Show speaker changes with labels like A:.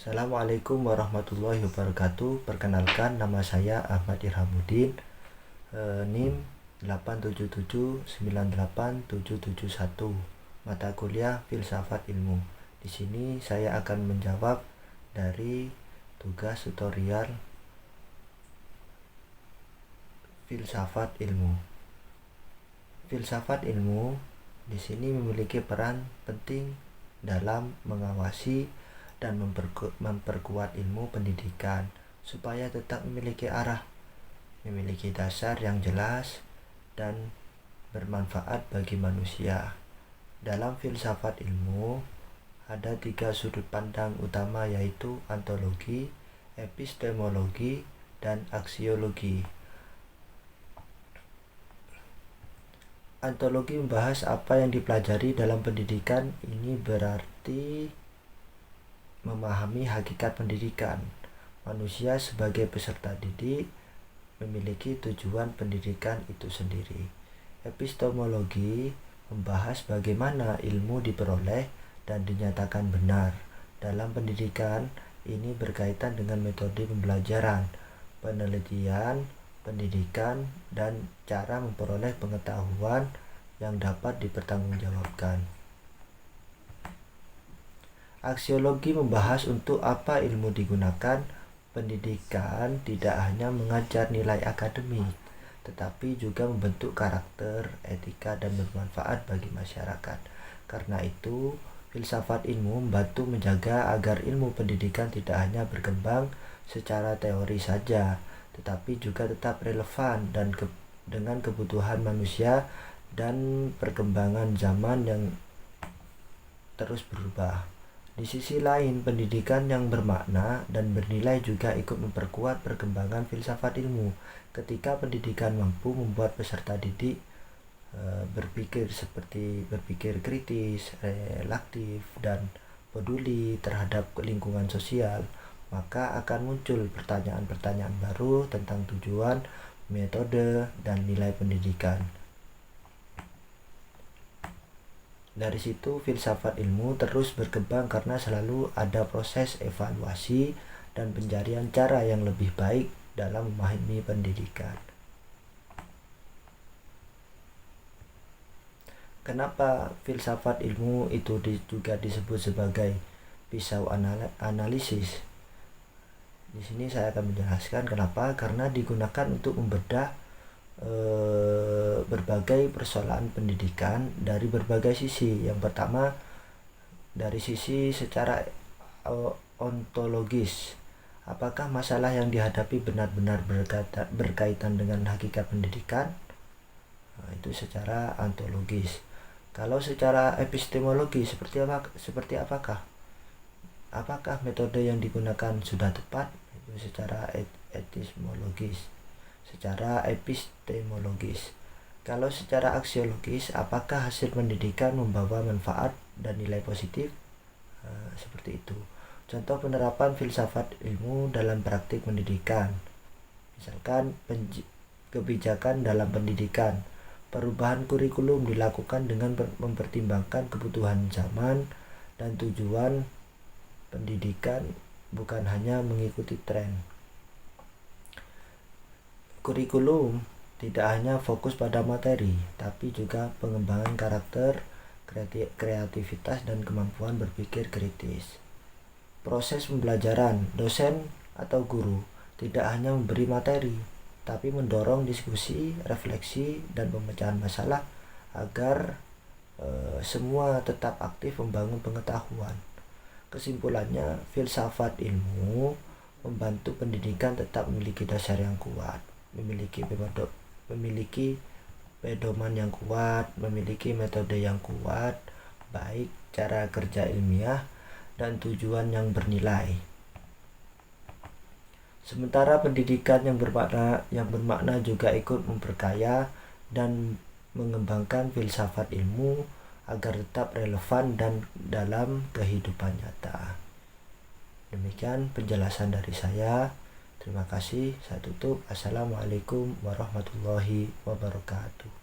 A: Assalamualaikum warahmatullahi wabarakatuh. Perkenalkan, nama saya Ahmad Irhamuddin, NIM 877987771, mata kuliah Filsafat Ilmu. Di sini saya akan menjawab dari tugas tutorial Filsafat Ilmu. Filsafat ilmu di sini memiliki peran penting dalam mengawasi dan memperkuat ilmu pendidikan supaya tetap memiliki arah, memiliki dasar yang jelas dan bermanfaat bagi manusia. Dalam filsafat ilmu ada 3 sudut pandang utama, yaitu ontologi, epistemologi, dan aksiologi. Ontologi membahas apa yang dipelajari dalam pendidikan. Ini berarti memahami hakikat pendidikan. Manusia sebagai peserta didik memiliki tujuan pendidikan itu sendiri. Epistemologi membahas bagaimana ilmu diperoleh dan dinyatakan benar. Dalam pendidikan, ini berkaitan dengan metode pembelajaran, penelitian, pendidikan, dan cara memperoleh pengetahuan yang dapat dipertanggungjawabkan. Aksiologi membahas untuk apa ilmu digunakan. Pendidikan tidak hanya mengajar nilai akademik, tetapi juga membentuk karakter, etika, dan bermanfaat bagi masyarakat. Karena itu, filsafat ilmu membantu menjaga agar ilmu pendidikan tidak hanya berkembang secara teori saja, tetapi juga tetap relevan dan dengan kebutuhan manusia dan perkembangan zaman yang terus berubah. Di sisi lain, pendidikan yang bermakna dan bernilai juga ikut memperkuat perkembangan filsafat ilmu. Ketika pendidikan mampu membuat peserta didik berpikir kritis, reflektif, dan peduli terhadap lingkungan sosial, maka akan muncul pertanyaan-pertanyaan baru tentang tujuan, metode, dan nilai pendidikan. Dari situ, filsafat ilmu terus berkembang karena selalu ada proses evaluasi dan pencarian cara yang lebih baik dalam memahami pendidikan. Kenapa filsafat ilmu itu juga disebut sebagai pisau analisis? Di sini saya akan menjelaskan kenapa. Karena digunakan untuk membedah berbagai persoalan pendidikan dari berbagai sisi. Yang pertama, dari sisi secara ontologis. Apakah masalah yang dihadapi benar-benar berkaitan dengan hakikat pendidikan? Itu secara ontologis. Kalau secara epistemologi, seperti apakah? Apakah metode yang digunakan sudah tepat? Itu secara epistemologis. Kalau secara aksiologis, apakah hasil pendidikan membawa manfaat dan nilai positif? Seperti itu. Contoh penerapan filsafat ilmu dalam praktik pendidikan. Misalkan kebijakan dalam pendidikan. Perubahan kurikulum dilakukan dengan mempertimbangkan kebutuhan zaman dan tujuan pendidikan, bukan hanya mengikuti tren. Kurikulum tidak hanya fokus pada materi, tapi juga pengembangan karakter, kreativitas, dan kemampuan berpikir kritis. Proses pembelajaran, dosen atau guru tidak hanya memberi materi, tapi mendorong diskusi, refleksi, dan pemecahan masalah agar semua tetap aktif membangun pengetahuan. Kesimpulannya, filsafat ilmu membantu pendidikan tetap memiliki dasar yang kuat, memiliki pedoman yang kuat, memiliki metode yang kuat, baik cara kerja ilmiah dan tujuan yang bernilai. Sementara pendidikan yang bermakna juga ikut memperkaya dan mengembangkan filsafat ilmu agar tetap relevan dan dalam kehidupan nyata. Demikian penjelasan dari saya. Terima kasih. Saya tutup. Assalamualaikum warahmatullahi wabarakatuh.